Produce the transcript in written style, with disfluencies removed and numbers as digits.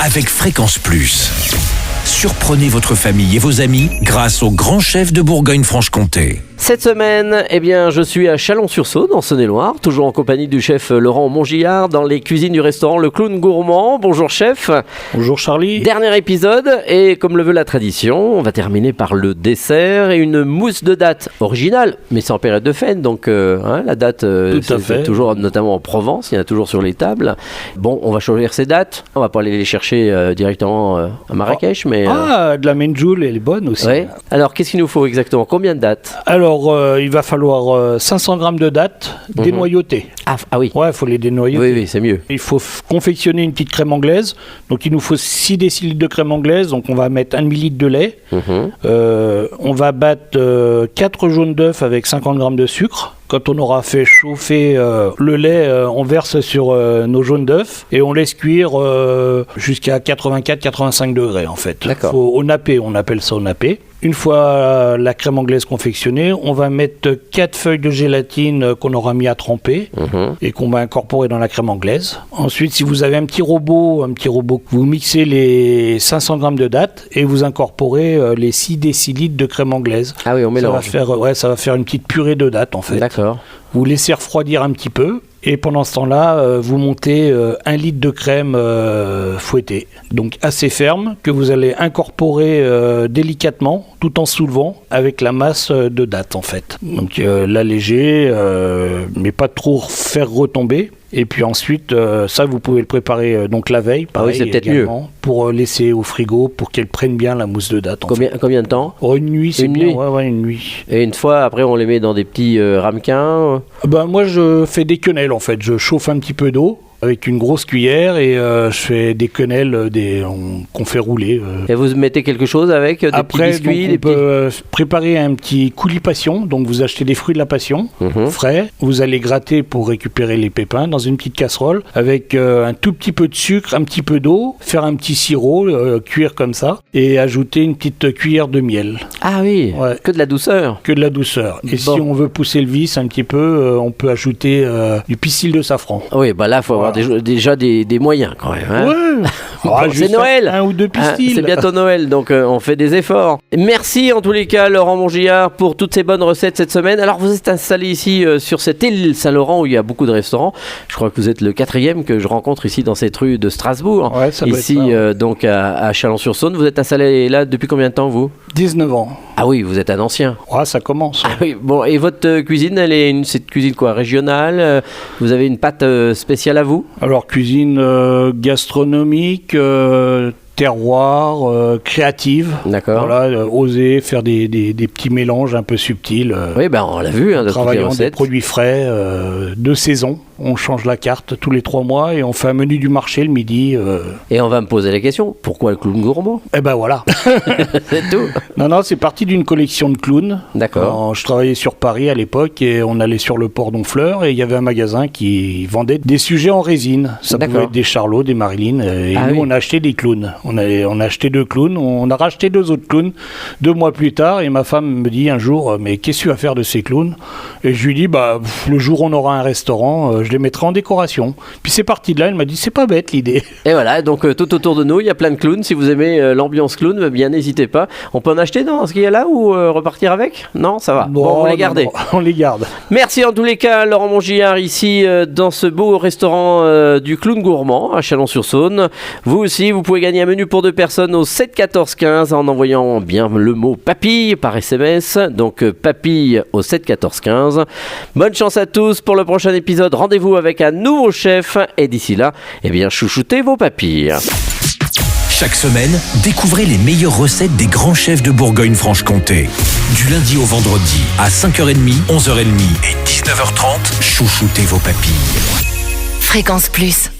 avec Fréquence Plus. Surprenez votre famille et vos amis grâce au grand chef de Bourgogne-Franche-Comté. Cette semaine, je suis à Chalon-sur-Saône, en Saône-et-Loire, toujours en compagnie du chef Laurent Montgillard dans les cuisines du restaurant Le Clown Gourmand. Bonjour chef. Bonjour Charlie. Dernier épisode, et comme le veut la tradition, on va terminer par le dessert et une mousse de dattes originale, mais c'est en période de fête, donc la date, c'est toujours, notamment en Provence, il y en a toujours sur les tables. Bon, on va choisir ces dattes, on va pas aller les chercher directement à Marrakech, mais... de la menjoul, elle est bonne aussi. Ouais. Alors, qu'est-ce qu'il nous faut exactement? Combien de dattes? Alors, il va falloir 500 grammes de dattes dénoyautées. Ah oui. Ouais, il faut les dénoyauter. Oui, c'est mieux. Il faut confectionner une petite crème anglaise. Donc, il nous faut 6 décilitres de crème anglaise. Donc, on va mettre 1 millilitre de lait. On va battre 4 jaunes d'œufs avec 50 grammes de sucre. Quand on aura fait chauffer le lait, on verse sur nos jaunes d'œufs et on laisse cuire jusqu'à 84-85 degrés en fait. D'accord. Au nappé, on appelle ça au nappé. Une fois la crème anglaise confectionnée, on va mettre 4 feuilles de gélatine qu'on aura mis à tremper et qu'on va incorporer dans la crème anglaise. Ensuite, si vous avez un petit robot, vous mixez les 500 grammes de dattes et vous incorporez les 6 décilitres de crème anglaise. Ah oui, on mélange. Ça va faire une petite purée de dattes en fait. D'accord. Vous laissez refroidir un petit peu et pendant ce temps-là, vous montez 1 litre de crème fouettée. Donc assez ferme, que vous allez incorporer délicatement tout en soulevant avec la masse de dattes en fait. Donc l'alléger, mais pas trop faire retomber. Et puis ensuite, ça vous pouvez le préparer donc la veille, pareil, c'est peut-être mieux. Pour laisser au frigo pour qu'elle prenne bien la mousse de dattes. Combien de temps? Une nuit, c'est bien. Ouais, une nuit. Et une fois, après, on les met dans des petits ramequins. Moi, je fais des quenelles en fait. Je chauffe un petit peu d'eau avec une grosse cuillère et je fais des quenelles qu'on fait rouler. Et vous mettez quelque chose avec des après, petits biscuits, on peut préparer un petit coulis passion. Donc vous achetez des fruits de la passion frais. Vous allez gratter pour récupérer les pépins dans une petite casserole avec un tout petit peu de sucre, un petit peu d'eau, faire un petit sirop, cuire comme ça et ajouter une petite cuillère de miel. Ah oui, ouais. Que de la douceur. Que de la douceur. Et si on veut pousser le vice un petit peu, on peut ajouter du pistil de safran. Oui, là, il faut avoir déjà des moyens quand même. Hein. Ouais. C'est Noël. Un ou deux pistils. C'est bientôt Noël, donc on fait des efforts. Merci en tous les cas, Laurent Montgillard, pour toutes ces bonnes recettes cette semaine. Alors, vous êtes installé ici sur cette île Saint-Laurent où il y a beaucoup de restaurants. Je crois que vous êtes le 4e que je rencontre ici dans cette rue de Strasbourg. Ouais, ça doit ici, être ça, donc à Chalon-sur-Saône. Vous êtes installé là depuis combien de temps, vous? 19 ans. Ah oui, vous êtes un ancien. Ouais, ça commence. Ah oui, bon, et votre cuisine, c'est une cuisine quoi, régionale? Vous avez une pâte spéciale à vous? Alors, cuisine gastronomique, terroir, créative. D'accord. Voilà, oser faire des petits mélanges un peu subtils. Oui, on l'a vu dans toutes les travaillant recettes. des produits frais de saison. On change la carte tous les 3 mois et on fait un menu du marché le midi. Et on va me poser la question, pourquoi le clown gourmand? Eh ben voilà. C'est tout. Non, c'est parti d'une collection de clowns. D'accord. Je travaillais sur Paris à l'époque et on allait sur le port d'Honfleur et il y avait un magasin qui vendait des sujets en résine. Ça pouvait être des Charlots, des Marilyn. Et nous, on a acheté des clowns. On a acheté 2 clowns. On a racheté 2 autres clowns 2 mois plus tard et ma femme me dit un jour, mais qu'est-ce que tu vas faire de ces clowns? Et je lui dis, le jour où on aura un restaurant, je les mettrai en décoration. Puis c'est parti de là, elle m'a dit, c'est pas bête l'idée. Et voilà, donc tout autour de nous, il y a plein de clowns. Si vous aimez l'ambiance clown, bien n'hésitez pas. On peut en acheter dans ce qu'il y a là ou repartir avec? Non, ça va. Bon, on les garde. On les garde. Merci en tous les cas, Laurent Montgillard, ici dans ce beau restaurant du Clown Gourmand à Chalon-sur-Saône. Vous aussi, vous pouvez gagner un menu pour 2 personnes au 7 14 15 en envoyant bien le mot papille par SMS. Donc papille au 7 14 15. Bonne chance à tous pour le prochain épisode. Rendez-vous avec un nouveau chef et d'ici là, chouchoutez vos papilles. Chaque semaine, découvrez les meilleures recettes des grands chefs de Bourgogne-Franche-Comté. Du lundi au vendredi, à 5h30, 11h30 et 19h30, chouchoutez vos papilles. Fréquence Plus.